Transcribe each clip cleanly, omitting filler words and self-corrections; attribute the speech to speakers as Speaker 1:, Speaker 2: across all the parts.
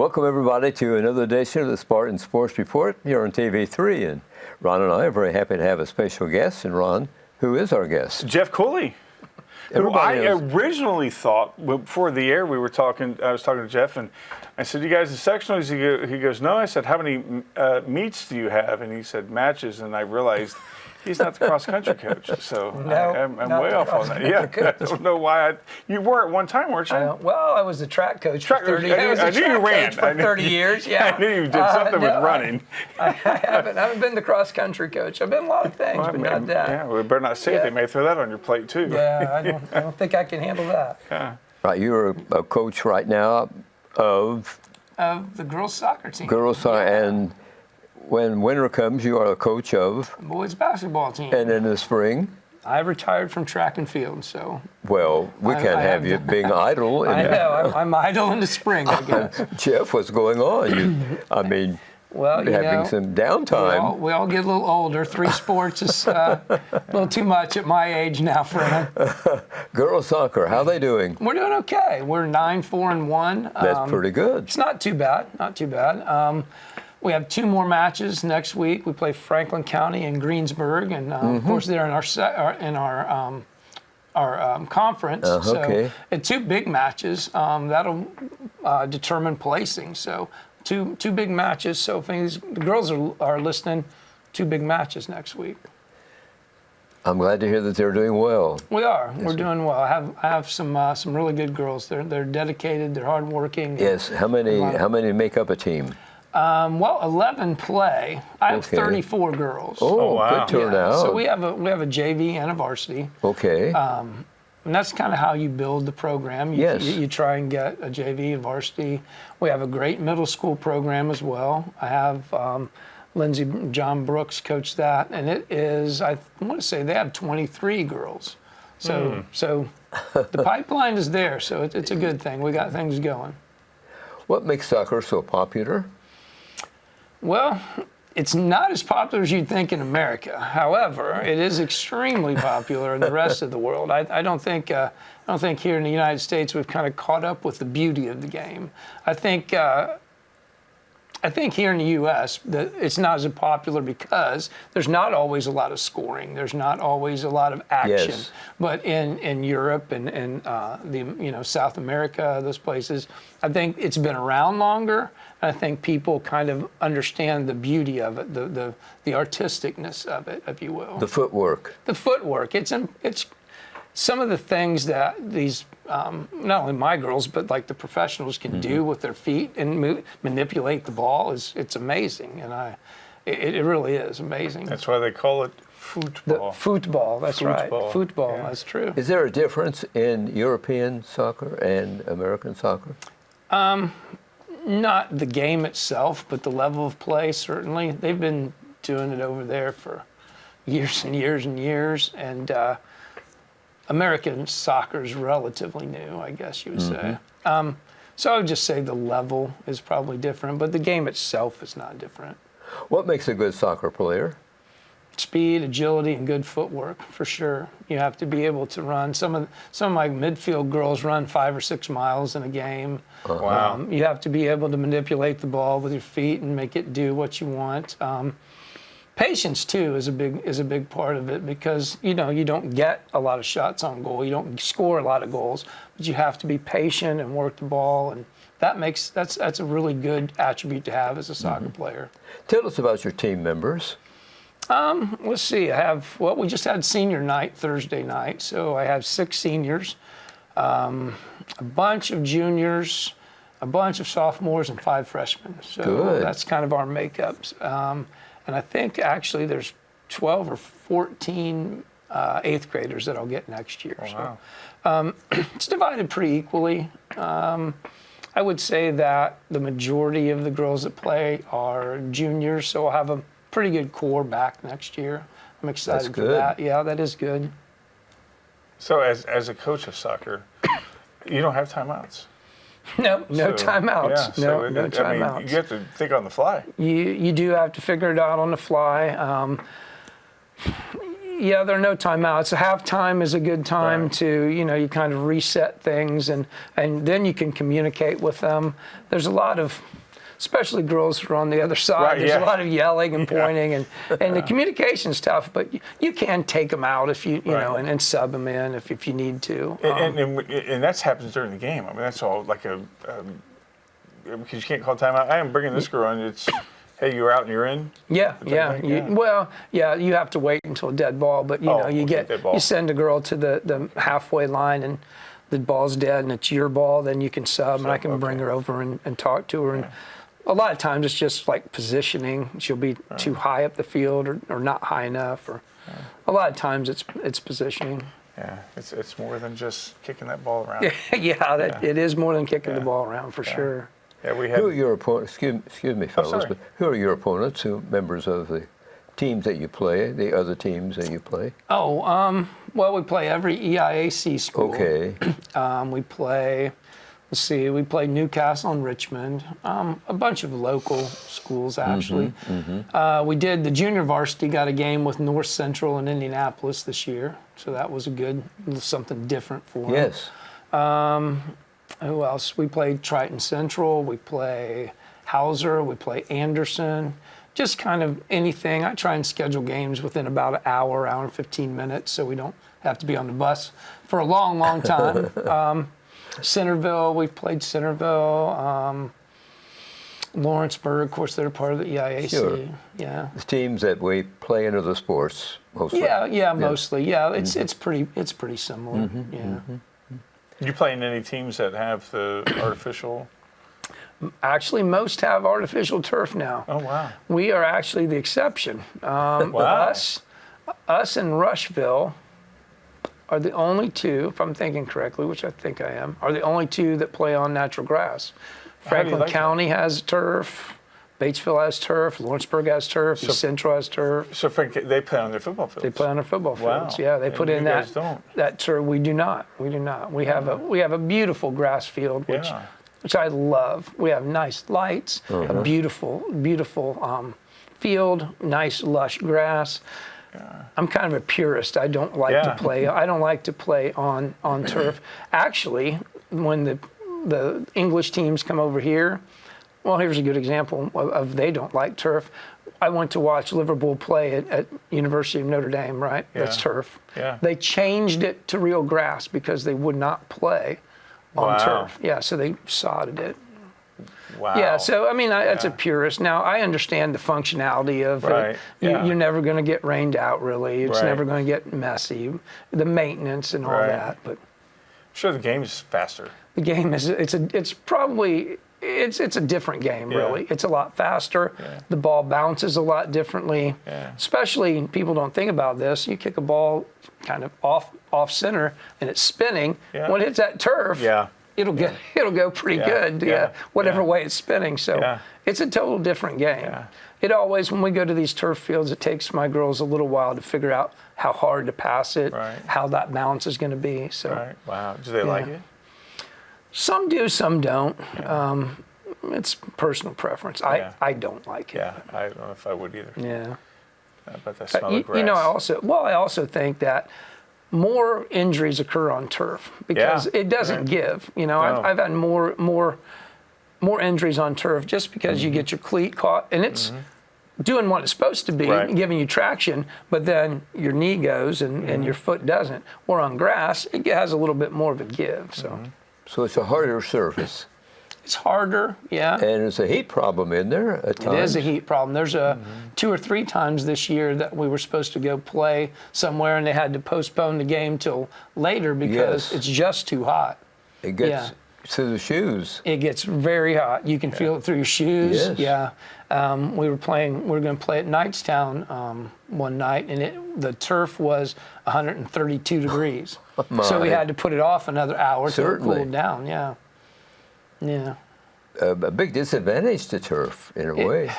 Speaker 1: Welcome, everybody, to another edition of the Spartan Sports Report here on TV3. And Ron and I are very happy to have a special guest. And Ron, who is our guest?
Speaker 2: Jeff Cooley, who I originally thought, before the air, I was talking to Jeff, and I said, "You guys are sectionals?" He goes, "No." I said, "How many meets do you have?" And he said, "Matches." And I realized he's not the cross-country coach, so I'm way off on that. Yeah, I don't know why. You were at one time, weren't you?
Speaker 3: Well, I was the track coach for 30 years.
Speaker 2: I knew you ran.
Speaker 3: For 30 years, yeah.
Speaker 2: I knew you did something with running.
Speaker 3: I haven't been the cross-country coach. I've been a lot of things, but not that.
Speaker 2: Yeah, we better not say it. They may throw that on your plate, too.
Speaker 3: Yeah, I don't think I can handle that.
Speaker 2: Yeah.
Speaker 1: Right, you're a coach right now of
Speaker 3: the girls' soccer team.
Speaker 1: Girls' soccer, and when winter comes, you are a coach of
Speaker 3: boys' basketball team.
Speaker 1: And in the spring,
Speaker 3: I retired from track and field, so.
Speaker 1: Well, we can't have you being idle.
Speaker 3: I know. I'm idle in the spring, I guess.
Speaker 1: Jeff, what's going on?
Speaker 3: Well,
Speaker 1: having some downtime.
Speaker 3: We all get a little older. 3 sports is a little too much at my age now for them.
Speaker 1: Girls soccer, how are they doing?
Speaker 3: We're doing okay. We're 9-4-1.
Speaker 1: That's pretty good.
Speaker 3: It's not too bad. Not too bad. We have 2 more matches next week. We play Franklin County and Greensburg, and of course they're in our conference.
Speaker 1: Okay.
Speaker 3: So 2 big matches. That'll determine placing. So two big matches. So if the girls are listening, 2 big matches next week.
Speaker 1: I'm glad to hear that they're doing well.
Speaker 3: We are. Yes, we're doing well. I have some really good girls. They're dedicated. They're hardworking.
Speaker 1: Yes. How many make up a team?
Speaker 3: 11 play. I have 34 girls.
Speaker 1: Oh,
Speaker 2: wow.
Speaker 1: Good turnout.
Speaker 3: So we have a JV and a varsity.
Speaker 1: Okay.
Speaker 3: And that's kind of how you build the program. You try and get a JV, a varsity. We have a great middle school program as well. I have Lindsey John Brooks coach that, and it is, I want to say they have 23 girls. So the pipeline is there, so it's a good thing. We got things going.
Speaker 1: What makes soccer so popular?
Speaker 3: Well, it's not as popular as you'd think in America. However, it is extremely popular in the rest of the world. I don't think here in the United States we've kind of caught up with the beauty of the game. I think here in the U.S. that it's not as popular because there's not always a lot of scoring. There's not always a lot of action.
Speaker 1: Yes.
Speaker 3: But in Europe and South America, those places, I think it's been around longer. And I think people kind of understand the beauty of it, the artisticness of it, if you will.
Speaker 1: The footwork.
Speaker 3: The footwork. It's some of the things that these, not only my girls, but like the professionals can do with their feet and manipulate the ball it's amazing. And it really is amazing.
Speaker 2: That's why they call it football.
Speaker 3: Football, that's right. Football,
Speaker 2: yeah.
Speaker 3: That's true.
Speaker 1: Is there a difference in European soccer and American soccer?
Speaker 3: Not the game itself, but the level of play, certainly. They've been doing it over there for years and years and years. And American soccer is relatively new, I guess you would say. So I would just say the level is probably different, but the game itself is not different.
Speaker 1: What makes a good soccer player?
Speaker 3: Speed, agility, and good footwork, for sure. You have to be able to run. Some of my midfield girls run 5 or 6 miles in a game.
Speaker 2: Wow.
Speaker 3: You have to be able to manipulate the ball with your feet and make it do what you want. Patience too is a big part of it because you don't get a lot of shots on goal. You don't score a lot of goals, but you have to be patient and work the ball, and that's a really good attribute to have as a soccer player.
Speaker 1: Tell us about your team members.
Speaker 3: Let's see. We just had senior night Thursday night, so I have 6 seniors, a bunch of juniors, a bunch of sophomores, and 5 freshmen. So
Speaker 1: good. That's
Speaker 3: kind of our makeups. And I think actually there's 12 or 14 8th graders that I'll get next year.
Speaker 2: Wow.
Speaker 3: So it's divided pretty equally. I would say that the majority of the girls that play are juniors, so I'll have a pretty good core back next year. I'm excited for that. Yeah, that is good.
Speaker 2: So as a coach of soccer, you don't have timeouts.
Speaker 3: No timeouts.
Speaker 2: Yeah,
Speaker 3: no timeouts.
Speaker 2: I mean, you have to think on the fly.
Speaker 3: You do have to figure it out on the fly. Yeah, there are no timeouts. Halftime is a good time to, you kind of reset things, and then you can communicate with them. There's a lot of, especially girls who are on the other side, there's a lot of yelling and pointing, and the communication's tough, but you can take them out if you know, and sub them in if you need to.
Speaker 2: And that happens during the game. I mean, that's all like because you can't call timeout. I am bringing this girl in. It's, hey, you're out and you're in.
Speaker 3: Yeah. You have to wait until a dead ball, but you send a girl to the halfway line and the ball's dead and it's your ball, then you can sub, and I can bring her over and talk to her. And a lot of times it's just like positioning. She'll be too high up the field or not high enough, or a lot of times it's positioning.
Speaker 2: Yeah, it's more than just kicking that ball around.
Speaker 3: It is more than kicking the ball around for sure.
Speaker 2: Yeah, we have.
Speaker 1: Who are your opponents? Excuse me, fellas, but who are your opponents? Who members of the teams that you play? The other teams that you play?
Speaker 3: Well, we play every EIAC school.
Speaker 1: Okay.
Speaker 3: We play. Let's see. We play Newcastle and Richmond. A bunch of local schools actually. We did the junior varsity. Got a game with North Central in Indianapolis this year, so that was something different for them.
Speaker 1: Yes.
Speaker 3: Who else? We played Triton Central, we play Hauser, we play Anderson, just kind of anything. I try and schedule games within about an hour and 15 minutes so we don't have to be on the bus for a long, long time. Centerville, we've played Centerville. Lawrenceburg, of course, they're part of the EIAC.
Speaker 1: Sure.
Speaker 3: Yeah.
Speaker 1: The teams that we play in other sports, mostly.
Speaker 3: Yeah, mostly. Yeah, it's pretty similar.
Speaker 2: You play in any teams that have the artificial?
Speaker 3: Actually, most have artificial turf now.
Speaker 2: Oh, wow.
Speaker 3: We are actually the exception.
Speaker 2: Wow.
Speaker 3: Us and Rushville are the only two, if I'm thinking correctly, which I think I am, are the only two that play on natural grass. Franklin County has turf. Batesville has turf, Lawrenceburg has turf, East Central has turf.
Speaker 2: So they play on their football fields?
Speaker 3: They play on their football fields,
Speaker 2: Wow.
Speaker 3: yeah. They put in that turf. We do not. We have a beautiful grass field, which I love. We have nice lights, a beautiful field, nice lush grass. I'm kind of a purist. I don't like to play. I don't like to play on turf. Actually, when the English teams come over here, well, here's a good example of they don't like turf. I went to watch Liverpool play at University of Notre Dame, right?
Speaker 2: Yeah.
Speaker 3: That's turf.
Speaker 2: Yeah.
Speaker 3: They changed it to real grass because they would not play on turf. Yeah, so they sodded it.
Speaker 2: Wow.
Speaker 3: Yeah, so I mean, that's a purist. Now, I understand the functionality of it. You're never going to get rained out, really. It's never going to get messy. The maintenance and all that, but
Speaker 2: I'm sure the game is faster.
Speaker 3: The game is it's a different game, really. It's a lot faster. The ball bounces a lot differently. Especially, people don't think about this. You kick a ball kind of off center and it's spinning. When it hits that turf, it'll go pretty good. Whatever way it's spinning. So it's a total different game. It always, when we go to these turf fields, it takes my girls a little while to figure out how hard to pass it, how that balance is going to be. So
Speaker 2: wow, do they like it?
Speaker 3: Some do, some don't. It's personal preference. I don't like it.
Speaker 2: Yeah, I don't know if I would either.
Speaker 3: Yeah.
Speaker 2: But that smell of grass.
Speaker 3: I also think that more injuries occur on turf because it doesn't give. I've had more injuries on turf just because you get your cleat caught and it's doing what it's supposed to be, giving you traction, but then your knee goes and your foot doesn't. Or on grass, it has a little bit more of a give.
Speaker 1: So it's a harder surface.
Speaker 3: It's harder, yeah.
Speaker 1: And it's a heat problem in there at times.
Speaker 3: It is a heat problem. There's 2 or 3 times this year that we were supposed to go play somewhere and they had to postpone the game till later because it's just too hot.
Speaker 1: It gets to the shoes.
Speaker 3: It gets very hot. You can feel it through your shoes.
Speaker 1: Yes.
Speaker 3: Yeah. We were going to play at Knightstown one night and the turf was 132 degrees. So we had to put it off another hour till it cooled down. Yeah. Yeah.
Speaker 1: A big disadvantage to turf, in a way.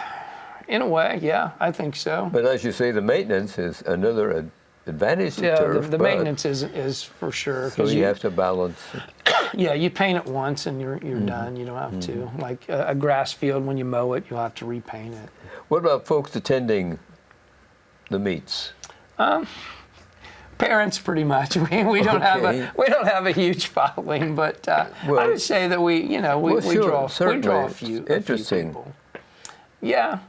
Speaker 3: In a way, yeah, I think so.
Speaker 1: But as you say, the maintenance is another advantage to turf.
Speaker 3: Yeah, the maintenance is for sure.
Speaker 1: So you have to balance.
Speaker 3: Yeah, you paint it once and you're done. You don't have to. Like a grass field, when you mow it, you'll have to repaint it.
Speaker 1: What about folks attending the meets?
Speaker 3: Parents, pretty much. We don't have a huge following, but I would say that we draw a few people. Yeah,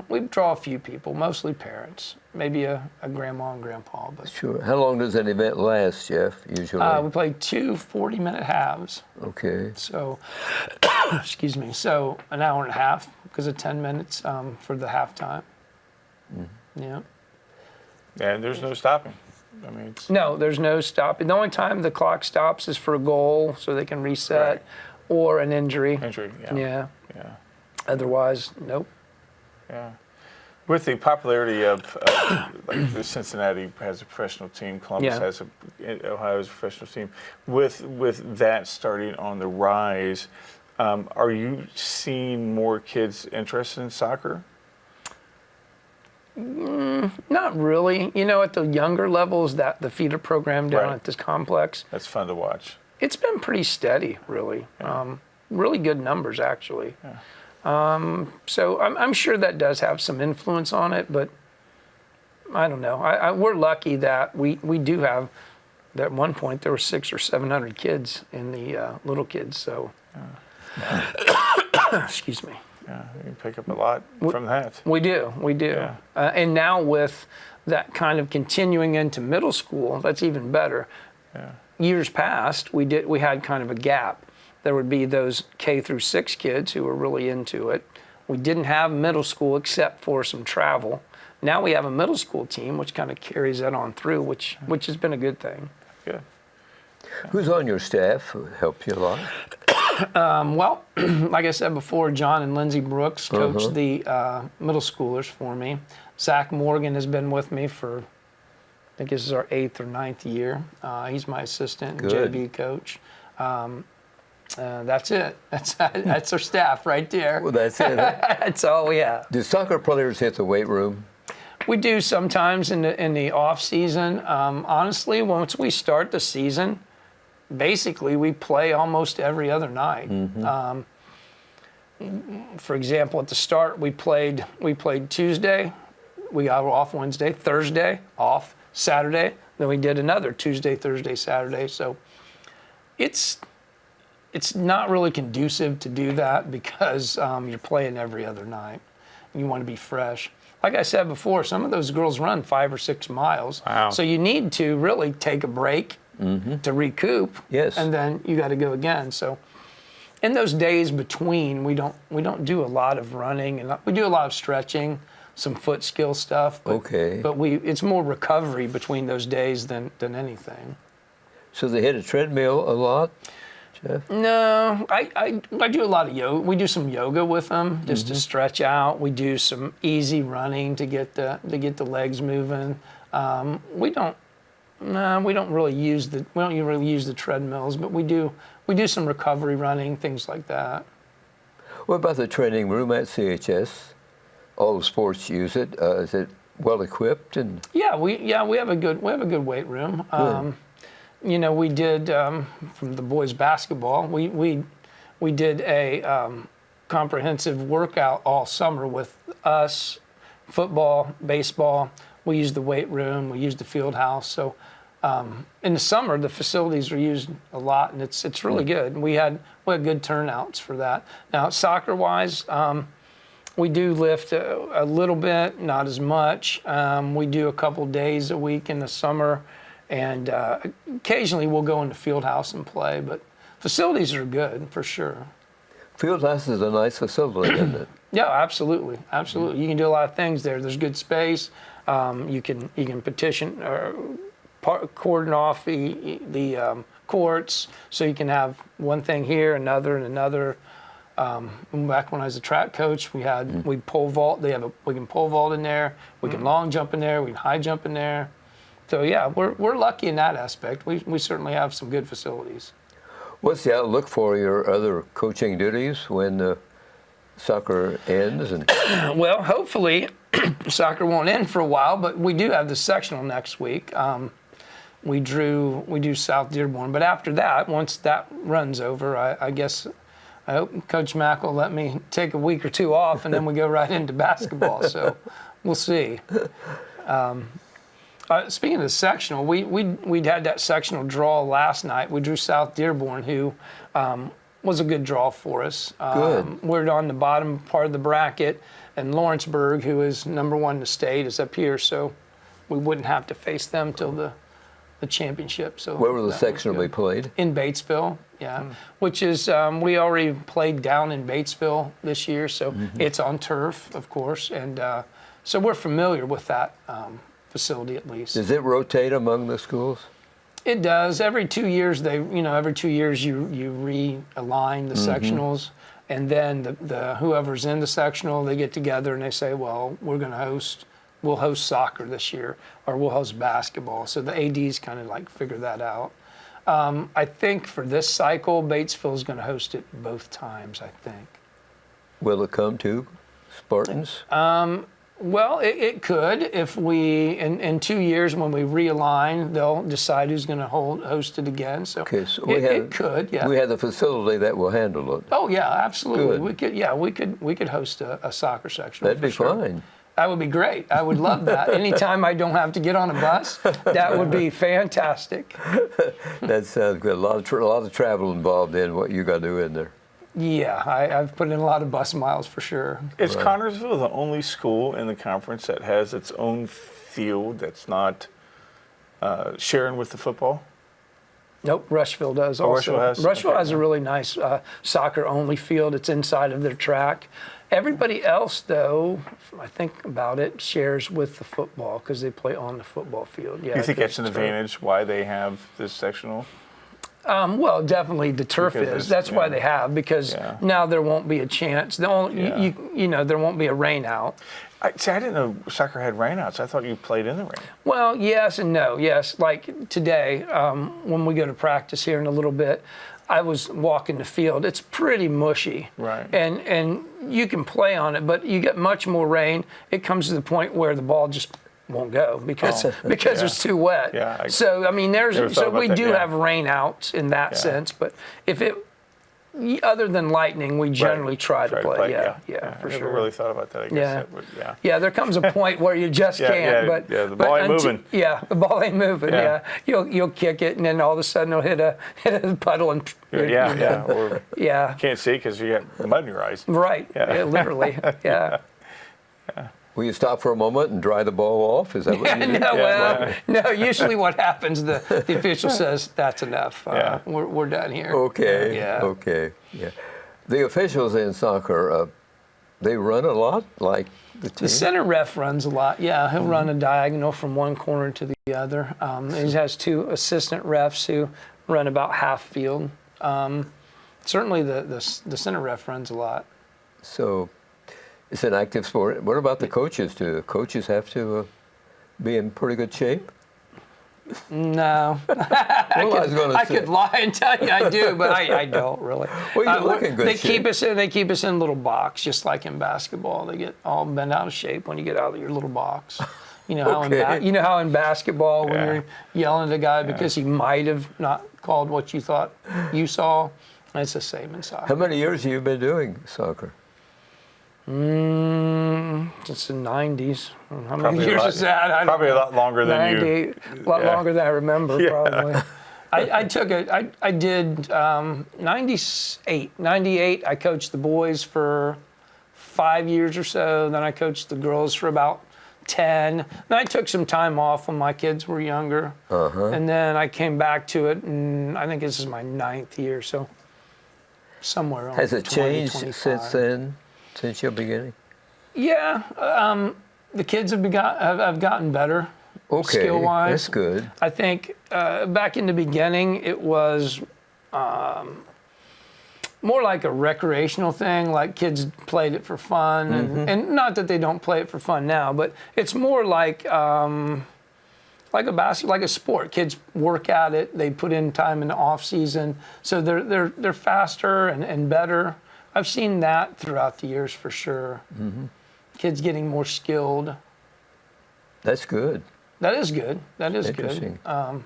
Speaker 3: we draw a few people, mostly parents, maybe a grandma and grandpa. But
Speaker 1: sure. How long does an event last, Jeff? Usually
Speaker 3: we play 2 40-minute halves.
Speaker 1: Okay.
Speaker 3: So, excuse me. So an hour and a half because of 10 minutes for the halftime. Yeah.
Speaker 2: And there's no stopping. I mean,
Speaker 3: no, there's no stopping. The only time the clock stops is for a goal, so they can reset, or an injury. Yeah. Otherwise, nope.
Speaker 2: Yeah. With the popularity of like Cincinnati has a professional team, Columbus has Ohio has a professional team. With that starting on the rise, are you seeing more kids interested in soccer?
Speaker 3: Not really. At the younger levels, that the feeder program down at this complex.
Speaker 2: That's fun to watch.
Speaker 3: It's been pretty steady, really.
Speaker 2: Yeah.
Speaker 3: Really good numbers, actually.
Speaker 2: Yeah.
Speaker 3: So I'm sure that does have some influence on it, but I don't know. We're lucky that we do have. At one point, there were 600 or 700 kids in the little kids. So, excuse me.
Speaker 2: Yeah, you can pick up a lot from that.
Speaker 3: We do.
Speaker 2: Yeah.
Speaker 3: And now with that kind of continuing into middle school, that's even better.
Speaker 2: Yeah.
Speaker 3: Years past, we had kind of a gap. There would be those K through 6 kids who were really into it. We didn't have middle school except for some travel. Now we have a middle school team, which kind of carries that on through, which has been a good thing.
Speaker 2: Good.
Speaker 1: Who's on your staff who helped you a lot?
Speaker 3: Well, like I said before, John and Lindsay Brooks coach the middle schoolers for me. Zach Morgan has been with me for, I think this is our 8th or 9th year. He's my assistant and JV coach. That's it. That's our staff right there.
Speaker 1: Well, that's it.
Speaker 3: That's all we have.
Speaker 1: Do soccer players hit the weight room?
Speaker 3: We do sometimes in the off season. Honestly, once we start the season, basically we play almost every other night. For example, at the start we played Tuesday. We got off Wednesday, Thursday off, Saturday. Then we did another Tuesday, Thursday, Saturday. So it's not really conducive to do that because you're playing every other night. You want to be fresh. Like I said before, some of those girls run 5 or 6 miles.
Speaker 2: Wow.
Speaker 3: So you need to really take a break to recoup.
Speaker 1: Yes.
Speaker 3: And then you got to go again. So in those days between, we don't do a lot of running, and we do a lot of stretching, some foot skill stuff. But, But it's more recovery between those days than anything.
Speaker 1: So they hit a treadmill a lot, Jeff?
Speaker 3: No, I do a lot of yoga. We do some yoga with them just to stretch out. We do some easy running to get the legs moving. We don't really use the treadmills, but we do some recovery running, things like that.
Speaker 1: What about the training room at CHS? All the sports use it. Is it well equipped? And
Speaker 3: we have a good weight room. We did from the boys basketball. We did a comprehensive workout all summer with us, football, baseball. We used the weight room. We used the field house. So in the summer, the facilities are used a lot, and it's really good. And we had good turnouts for that. Now, soccer-wise, we do lift a little bit, not as much. We do a couple days a week in the summer, and occasionally we'll go into field house and play. But facilities are good for sure.
Speaker 1: Field house is a nice facility, isn't it?
Speaker 3: Yeah, absolutely. You can do a lot of things there. There's good space. You can petition or cordon off the courts, so you can have one thing here, another, and another. Back when I was a track coach, we pole vault. We can pole vault in there. We can long jump in there. We can high jump in there. So yeah, we're lucky in that aspect. We certainly have some good facilities.
Speaker 1: What's the outlook for your other coaching duties when soccer ends? And
Speaker 3: well, hopefully soccer won't end for a while, but we do have the sectional next week. We do South Dearborn, but after that, once that runs over, I guess I hope Coach Mack will let me take a week or two off, and then we go right into basketball. So we'll see. Speaking of the sectional, we'd had that sectional draw last night. We drew South Dearborn, who was a good draw for us.
Speaker 1: Good.
Speaker 3: We're on the bottom part of the bracket, and Lawrenceburg, who is #1 in the state, is up here, so we wouldn't have to face them till the championship. So
Speaker 1: where will the sectional be played?
Speaker 3: In Batesville, yeah. Which is, we already played down in Batesville this year, so it's on turf, of course, and so we're familiar with that facility at least.
Speaker 1: Does it rotate among the schools?
Speaker 3: It does. Every 2 years, every 2 years you realign the sectionals, and then the whoever's in the sectional, they get together and they say, well, we'll host soccer this year, or we'll host basketball. So the ADs kind of like figure that out. I think for this cycle, Batesville's going to host it both times, I think.
Speaker 1: Will it come to Spartans?
Speaker 3: Well, it could. If we, in 2 years when we realign, they'll decide who's going to host it again. So,
Speaker 1: okay, so
Speaker 3: it could, yeah.
Speaker 1: We have the facility that will handle it.
Speaker 3: Oh yeah, absolutely.
Speaker 1: Good.
Speaker 3: We could host a soccer section.
Speaker 1: That'd be fine.
Speaker 3: That would be great. I would love that. Anytime I don't have to get on a bus, that would be fantastic.
Speaker 1: That sounds good. A lot of travel involved in what you got to do in there.
Speaker 3: Yeah, I've put in a lot of bus miles for sure.
Speaker 2: Is Connersville the only school in the conference that has its own field that's not sharing with the football?
Speaker 3: Nope, Rushville does also. Rushville has a really nice soccer-only field. It's inside of their track. Everybody else, though, if I think about it, shares with the football because they play on the football field. Yeah,
Speaker 2: you think that's an advantage why they have this sectional?
Speaker 3: Well, definitely the turf is. That's why they have, because now there won't be a chance. There won't be a rain out.
Speaker 2: I didn't know soccer had rainouts. I thought you played in the rain.
Speaker 3: Well, yes and no. Yes, like today, when we go to practice here in a little bit, I was walking the field. It's pretty mushy.
Speaker 2: Right.
Speaker 3: And you can play on it, but you get much more rain. It comes to the point where the ball just won't go because it's too wet.
Speaker 2: Yeah,
Speaker 3: so I mean, we do have rain outs in that sense, but if it, other than lightning, we generally try to play. For sure.
Speaker 2: I never really thought about that. I guess
Speaker 3: there comes a point where you just can't. But
Speaker 2: the ball ain't moving.
Speaker 3: The ball ain't moving. Yeah, you'll kick it, and then all of a sudden it'll hit a puddle and
Speaker 2: or you can't see because you got mud in your eyes.
Speaker 3: Right. Yeah, literally. Yeah.
Speaker 1: Will you stop for a moment and dry the ball off? Is that what you do?
Speaker 3: No. Usually, what happens, the official says that's enough. We're done here.
Speaker 1: Okay. Okay. Yeah. The officials in soccer, they run a lot, like the team.
Speaker 3: The center ref runs a lot. Yeah, he'll run a diagonal from one corner to the other. He has 2 assistant refs who run about half field. Certainly, the center ref runs a lot.
Speaker 1: So. It's an active sport. What about the coaches? Do the coaches have to be in pretty good shape?
Speaker 3: No. I could lie and tell you I do, but I don't really.
Speaker 1: Well, you look in good shape.
Speaker 3: They keep us in a little box, just like in basketball. They get all bent out of shape when you get out of your little box. You know how in basketball when you're yelling at a guy because he might have not called what you thought you saw. It's the same in soccer.
Speaker 1: How many years have you been doing soccer?
Speaker 3: Since the 90s. How many years is that?
Speaker 2: Probably a lot longer than you.
Speaker 3: A lot longer than I remember, probably. I did 98. 98, I coached the boys for 5 years or so. Then I coached the girls for about 10. Then I took some time off when my kids were younger. And then I came back to it, and I think this is my 9th year, so somewhere around 20,
Speaker 1: Has it changed
Speaker 3: 25.
Speaker 1: since then? Since your beginning?
Speaker 3: Yeah, the kids have gotten better.
Speaker 1: Okay,
Speaker 3: skill-wise.
Speaker 1: That's good.
Speaker 3: I think back in the beginning, it was more like a recreational thing. Like kids played it for fun, and not that they don't play it for fun now, but it's more like a sport. Kids work at it. They put in time in the off season, so they're faster and better. I've seen that throughout the years for sure. Kids getting more skilled.
Speaker 1: That's good.
Speaker 3: That is good. That is
Speaker 1: Interesting.
Speaker 3: good.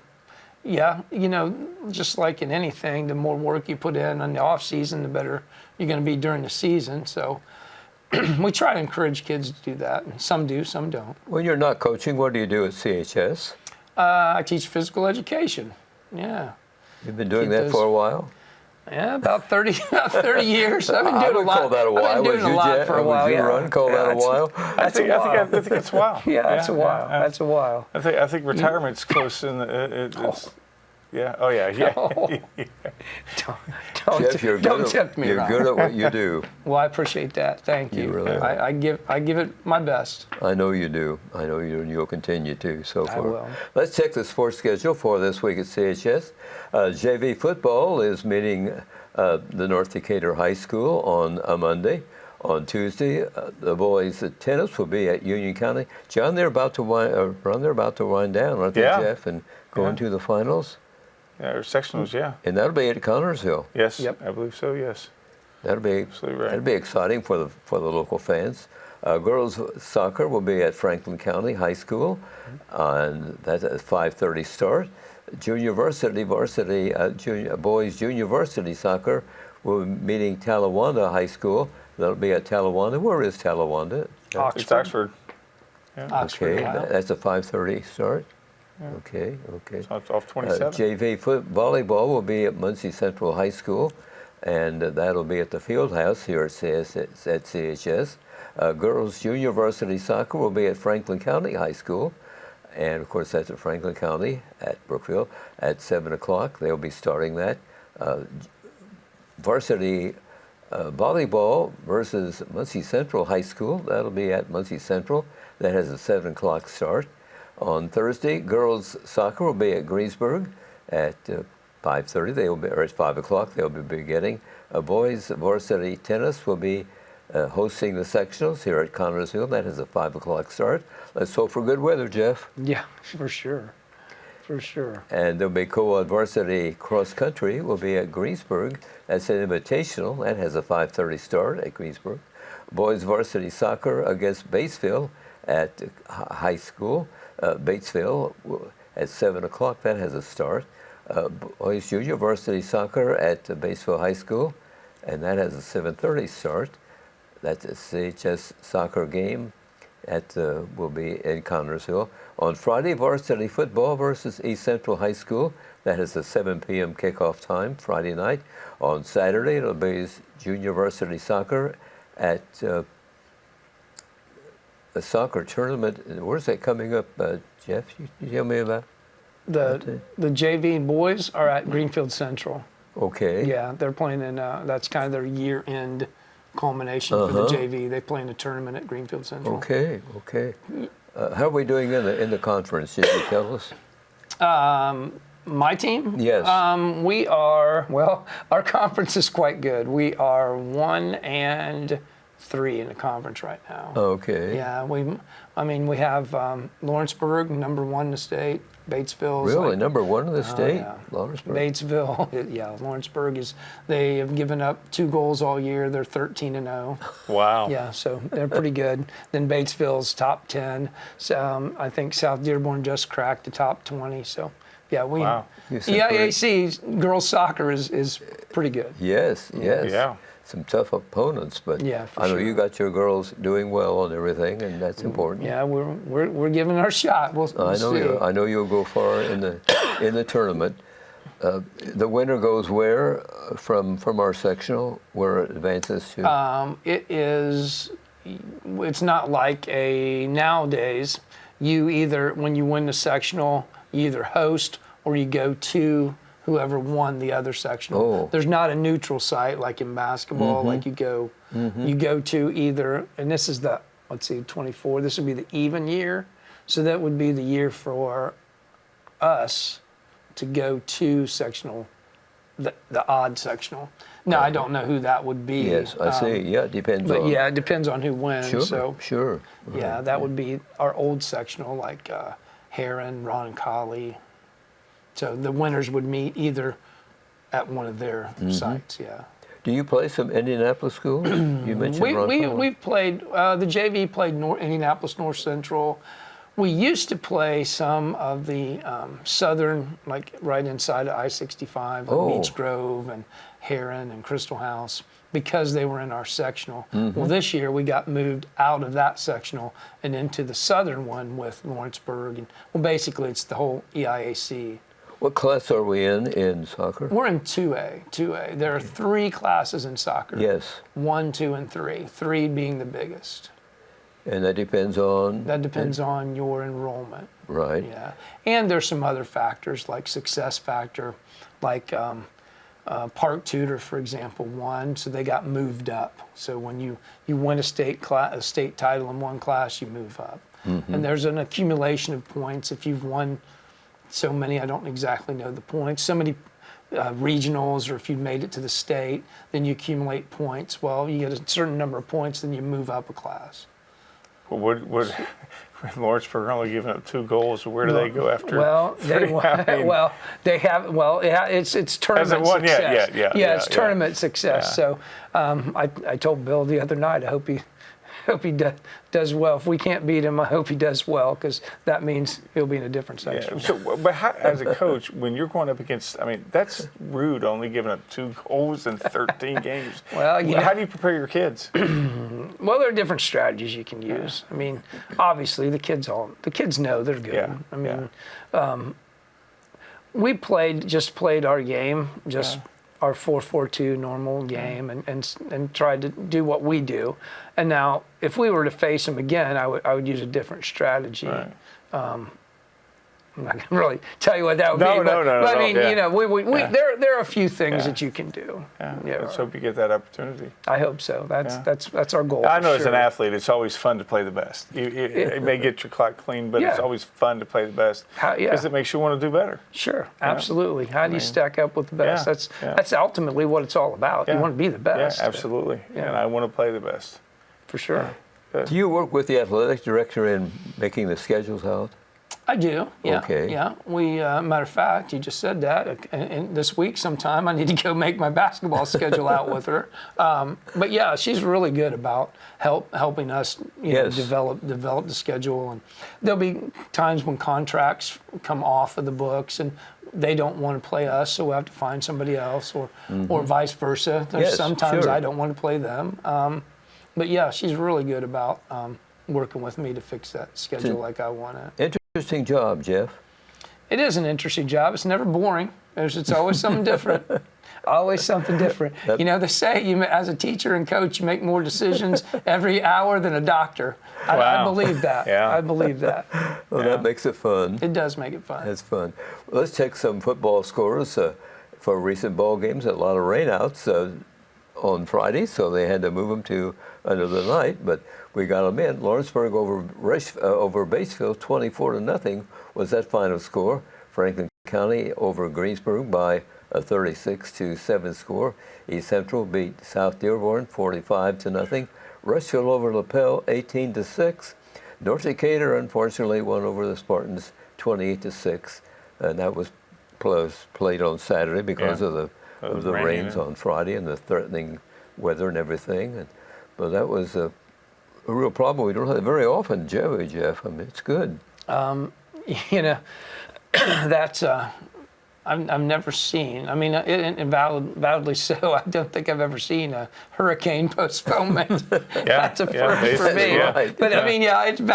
Speaker 3: Just like in anything, the more work you put in the off season, the better you're going to be during the season. So we try to encourage kids to do that. And some do, some don't.
Speaker 1: When you're not coaching, what do you do at CHS?
Speaker 3: I teach physical education. Yeah.
Speaker 1: You've been doing that for a while?
Speaker 3: Yeah, about 30 years. I've been doing
Speaker 1: I would
Speaker 3: a lot.
Speaker 1: call that a while.
Speaker 3: I've been doing a lot for a while.
Speaker 1: Would you run call that a while?
Speaker 2: I think it's a while.
Speaker 3: Yeah, that's a while. That's a while.
Speaker 2: I think retirement's close in it's. Yeah. Oh yeah. Yeah.
Speaker 3: Oh.
Speaker 1: Jeff,
Speaker 3: don't tempt me.
Speaker 1: You're good at what you do.
Speaker 3: Well, I appreciate that. Thank you.
Speaker 1: You really are.
Speaker 3: I give it my best.
Speaker 1: I know you do. I know you do, and you'll continue to. So far.
Speaker 3: I will.
Speaker 1: Let's check the sports schedule for this week at CHS. JV football is meeting the North Decatur High School on a Monday. On Tuesday, the boys at tennis will be at Union County. John, they're about to wind down, aren't they, Jeff, and go into the finals?
Speaker 2: Yeah, or sectionals, yeah.
Speaker 1: And that'll be at Connorsville.
Speaker 2: Yes,
Speaker 3: yep.
Speaker 2: I believe so. Yes.
Speaker 1: That'll be
Speaker 2: absolutely right.
Speaker 1: That'll be exciting for the local fans. Girls soccer will be at Franklin County High School, and that's at 5:30 start. Boys junior varsity soccer will be meeting Talawanda High School. That'll be at Talawanda. Where is Talawanda?
Speaker 2: Oxford. It's Oxford.
Speaker 3: Yeah. Oxford,
Speaker 1: okay,
Speaker 3: Ohio.
Speaker 1: That's a 5:30 start. Yeah. Okay.
Speaker 2: So it's off 27.
Speaker 1: JV volleyball will be at Muncie Central High School, and that'll be at the field house here at CHS. Girls junior varsity soccer will be at Franklin County High School, and of course that's at Franklin County at Brookville at 7 o'clock. They'll be starting that. Varsity volleyball versus Muncie Central High School. That'll be at Muncie Central. That has a 7 o'clock start. On Thursday, girls soccer will be at Greensburg at 5:30. They will be, or at 5 o'clock. They'll be beginning. Boys varsity tennis will be hosting the sectionals here at Connorsville. That has a 5 o'clock start. Let's hope for good weather, Jeff.
Speaker 3: Yeah, for sure. For sure.
Speaker 1: And there'll be co-ed varsity cross country will be at Greensburg. That's an invitational. That has a 5:30 start at Greensburg. Boys varsity soccer against Batesville at high school. Batesville at 7 o'clock. That has a start. Boys junior varsity soccer at Batesville High School, and that has a 7:30 start. That's a CHS soccer game will be in Connorsville. On Friday, varsity football versus East Central High School. That is a 7 p.m. kickoff time, Friday night. On Saturday, it'll be junior varsity soccer at a soccer tournament. Where's that coming up, Jeff? You tell me about
Speaker 3: the JV boys are at Greenfield Central.
Speaker 1: Okay.
Speaker 3: Yeah, they're playing in. That's kind of their year-end culmination for the JV. They play in a tournament at Greenfield Central.
Speaker 1: Okay. How are we doing in the conference? Did you tell us?
Speaker 3: My team?
Speaker 1: Yes.
Speaker 3: We are, well, our conference is quite good. We are 1-3 in the conference right now.
Speaker 1: Okay.
Speaker 3: Yeah, we have Lawrenceburg, number 1 in the state. Batesville.
Speaker 1: Really? Number 1 in the state?
Speaker 3: Yeah.
Speaker 1: Lawrenceburg?
Speaker 3: Batesville, yeah. Lawrenceburg they have given up 2 goals all year. They're 13-0.
Speaker 2: Wow.
Speaker 3: Yeah, so they're pretty good. Then Batesville's top 10. So, I think South Dearborn just cracked the top 20. So, yeah,
Speaker 2: wow.
Speaker 3: EIAC girls soccer is pretty good.
Speaker 1: Yes.
Speaker 2: Yeah.
Speaker 1: Some tough opponents, but
Speaker 3: yeah,
Speaker 1: I know you got your girls doing well and everything, and that's important.
Speaker 3: Yeah, we're giving our shot. We'll see.
Speaker 1: I know you'll go far in the tournament. The winner goes where from our sectional? Where it advances to?
Speaker 3: It's not like nowadays. When you win the sectional, you either host or you go to whoever won the other sectional.
Speaker 1: Oh.
Speaker 3: There's not a neutral site like in basketball. Like you go to either, and this is 24. This would be the even year, so that would be the year for us to go to sectional, the odd sectional. Now I don't know who that would be.
Speaker 1: Yes, I see. Yeah, it depends.
Speaker 3: But yeah, it depends on who wins.
Speaker 1: Sure.
Speaker 3: Yeah, that would be our old sectional, like Heron, Ron Colley. So the winners would meet either at one of their sites. Yeah.
Speaker 1: Do you play some Indianapolis schools? You mentioned Ron Colley.
Speaker 3: We've played. The JV played Indianapolis North Central. We used to play some of the southern, like right inside of I-65, like Beach Grove and Heron and Crystal House. because they were in our sectional. Well, this year we got moved out of that sectional and into the southern one with Lawrenceburg. And well, basically it's the whole EIAC.
Speaker 1: What class are we in soccer?
Speaker 3: We're in 2A. There are 3 classes in soccer.
Speaker 1: Yes.
Speaker 3: 1, 2, and 3. 3 being the biggest.
Speaker 1: And that depends on?
Speaker 3: That depends on your enrollment.
Speaker 1: Right.
Speaker 3: Yeah. And there's some other factors like success factor, like Park Tutor, for example, won, so they got moved up. So when you win a state title in one class, you move up. And there's an accumulation of points. If you've won so many, I don't exactly know the points, so many regionals, or if you've made it to the state, then you accumulate points. Well, you get a certain number of points, then you move up a class.
Speaker 2: Would Lawrenceburg only giving up 2 goals? Where do they go after?
Speaker 3: Well, it's tournament success. It's tournament success. So I told Bill the other night, I hope he does well. If we can't beat him, I hope he does well, because that means he'll be in a different section.
Speaker 2: Yeah. So, but how, as a coach, when you're going up against, I mean, that's rude, only giving up 2 goals in 13 games. Well, how do you prepare your kids?
Speaker 3: Well, there are different strategies you can use. I mean, obviously the kids know they're good.
Speaker 2: Yeah.
Speaker 3: I mean, we played our game, our 4-4-2 normal game, and tried to do what we do. And now, if we were to face them again, I would use a different strategy.
Speaker 2: Right.
Speaker 3: I'm not going to really tell you what that would be.
Speaker 2: No.
Speaker 3: But I mean, there are a few things that you can do.
Speaker 2: Let's hope you get that opportunity.
Speaker 3: I hope so. That's our goal.
Speaker 2: I know as an athlete, it's always fun to play the best. It may get your clock clean, but it's always fun to play the best because it makes you want to do better.
Speaker 3: Sure, absolutely. How do you stack up with the best? That's ultimately what it's all about. You want to be the best.
Speaker 2: Yeah, absolutely. And I want to play the best.
Speaker 3: For sure.
Speaker 1: Do you work with the athletic director in making the schedules out?
Speaker 3: I do, yeah.
Speaker 1: Okay.
Speaker 3: Yeah. We, matter of fact, you just said that. And this week sometime I need to go make my basketball schedule out with her. But yeah, she's really good about helping us develop the schedule. And there'll be times when contracts come off of the books and they don't want to play us, so we'll have to find somebody else, or vice versa. There's sometimes I don't want to play them. But yeah, she's really good about working with me to fix that schedule like I want it.
Speaker 1: Interesting job, Jeff.
Speaker 3: It is an interesting job. It's never boring. It's always something different. Always something different. You know, they say as a teacher and coach, you make more decisions every hour than a doctor. I believe that. I believe that.
Speaker 1: Well, that makes it fun.
Speaker 3: It does make it fun.
Speaker 1: It's fun. Well, let's check some football scores for recent ball games. A lot of rainouts on Friday, so they had to move them to another night. But we got them in. Lawrenceburg over Batesville, 24-0 was that final score. Franklin County over Greensburg by a 36-7 score. East Central beat South Dearborn 45-0. Rushville over LaPel 18-6. North Decatur unfortunately won over the Spartans 28-6, and that was played on Saturday because of the rains on Friday and the threatening weather and everything. But that was a real problem. We don't have it very often, Jeff. I mean, it's good.
Speaker 3: You know, that's I've never seen. I mean, validly so. I don't think I've ever seen a hurricane postponement. That's a first for me.
Speaker 1: Right.
Speaker 3: But I mean,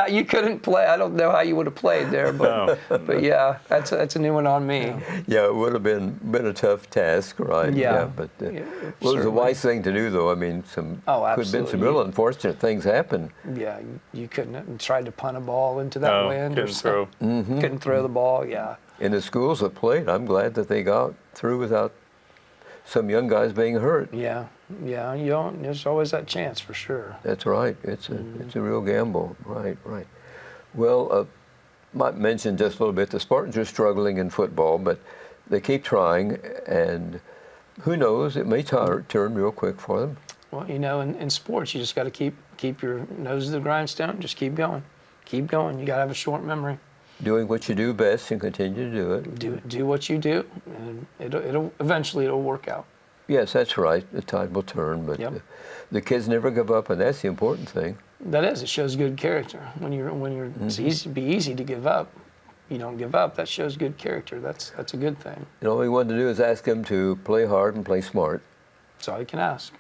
Speaker 3: you couldn't play. I don't know how you would have played there, but yeah, that's a new one on me.
Speaker 1: Yeah, it would have been a tough task, right? But it was a wise thing to do, though. I mean, could have been some real unfortunate things happen.
Speaker 3: Yeah, you couldn't have tried to punt a ball into that wind.
Speaker 2: Couldn't
Speaker 3: throw the ball. Yeah.
Speaker 1: In the schools that played, I'm glad that they got through without some young guys being hurt.
Speaker 3: Yeah. There's always that chance for sure.
Speaker 1: That's right. It's a real gamble. Right. Well, might mention just a little bit. The Spartans are struggling in football, but they keep trying, and who knows? It may turn real quick for them.
Speaker 3: Well, you know, in sports, you just got to keep your nose to the grindstone. Just keep going. Keep going. You got to have a short memory.
Speaker 1: Doing what you do best and continue to do it.
Speaker 3: Do what you do, and it'll eventually work out.
Speaker 1: Yes, that's right. The tide will turn, but the kids never give up, and that's the important thing.
Speaker 3: That is. It shows good character. When you're it's easy to give up. You don't give up. That shows good character. That's a good thing.
Speaker 1: And all we want to do is ask them to play hard and play smart.
Speaker 3: That's all you can ask.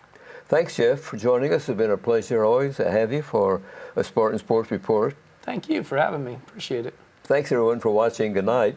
Speaker 1: Thanks, Jeff, for joining us. It's been a pleasure always to have you for a Spartan Sports Report.
Speaker 3: Thank you for having me. Appreciate it.
Speaker 1: Thanks, everyone, for watching. Good night.